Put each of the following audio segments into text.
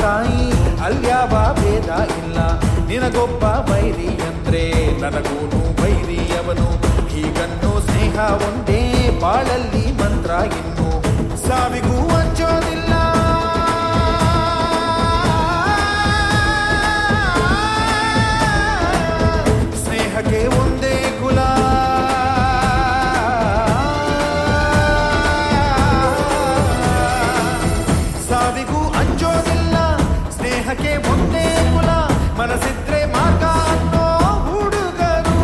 ತಾಯಿ ಅಲ್ಯಾವ ಭೇದ ಇಲ್ಲ. ನಿನಗೊಬ್ಬ ಬೈರಿ ಅಂದ್ರೆ ನನಗೂನು ಬೈರಿಯವನು. ಹೀಗನ್ನು ಸ್ನೇಹ ಒಂದೇ ಬಾಳಲ್ಲಿ ಮಂತ್ರ, ಇನ್ನು ಸಾವಿಗೂ ಅಂಜೋದಿಲ್ಲ. ಸ್ನೇಹಕ್ಕೆ ಒಂದೇ ಕುಲ, ಸಾವಿಗೂ ಅಂಜೋದಿಲ್ಲ. ಸ್ನೇಹಕ್ಕೆ ಒಂದೇ ಕುಲ, ಮನಸ್ಸಿದ್ರೆ ಮಾರ್ಗ ಅನ್ನೋ ಹುಡುಗರು.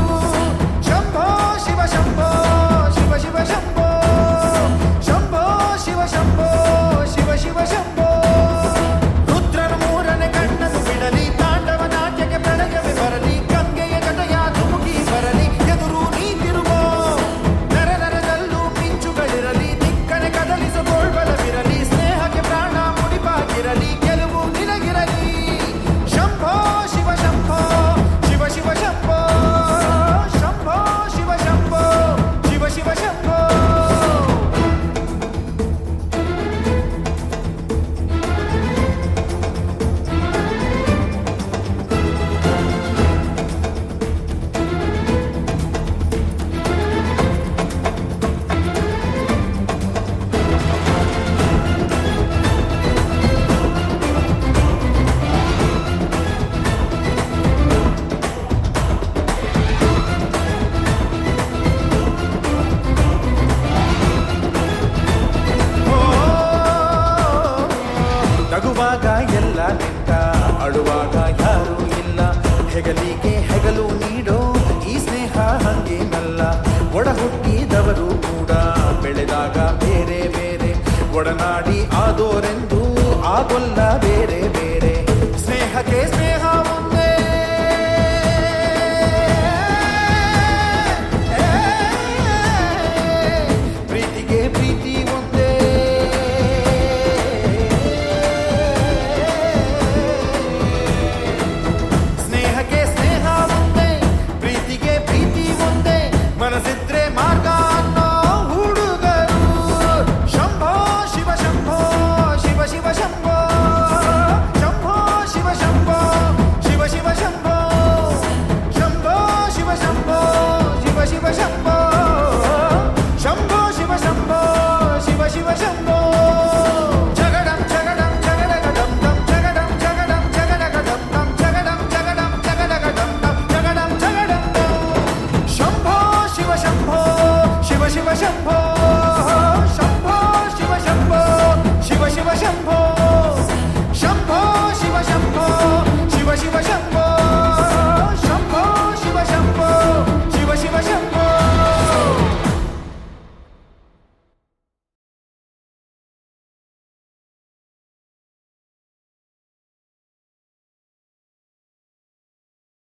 ಶಂಭೋ ಶಿವ ಶಂಭೋ ಶಿವ ಶಿವ ಶಂಭೋ, ಶಂಭೋ ಶಿವ ಶಂಭೋ ಶಿವ ಶಿವ ಶಂಭೋ. ರುದ್ರನ ಮೂರನೇ ಕಣ್ಣನ್ನು ಬಿಡಲಿ, ತಾಂಡವ ನಾಟ್ಯಕ್ಕೆ ಪ್ರಳಯವೇ ಬರಲಿ, ಗಂಗೆಯ ಜಟಯ ಧುಮುಕಿ ಬರಲಿ, ಎದುರು ನೀತಿರುಗೋ. ನರ ನರದಲ್ಲೂ ಮಿಂಚುಗಳಿರಲಿ, ದಿಕ್ಕನೆ ಕದಲಿಸಬೋಳ್ಬಲವಿರಲಿ, ಸ್ನೇಹಕ್ಕೆ ಪ್ರಾಣ ಮುಡಿಪಾಗಿರಲಿ, ಗೆಲುವು ನಿನಗಿರಲಿ. ಶಂಭೋ ಶಿವ ಶಂಭೋ ಶಿವ ಶಿವ ಶಂಭೋ, ಶಂಭೋ ಶಿವ ಶಂಭೋ ಶಿವ ಶಿವ ಶಂಭೋ. ನಗುವಾಗ ಎಲ್ಲ ನಿಂತ, ಅಳುವಾಗ ಯಾರೂ ಇಲ್ಲ. ಹೆಗಲಿಗೆ ಹೆಗಲು ನೀಡೋ ಈ ಸ್ನೇಹ ಹಂಗೇನಲ್ಲ. ಒಡ ಹುಟ್ಟಿದವರು ಕೂಡ ಬೆಳೆದಾಗ ಬೇರೆ ಬೇರೆ, ಒಡನಾಡಿ ಆದೋರೆಂದು ಆಗೊಲ್ಲ ಬೇರೆ ಬೇರೆ.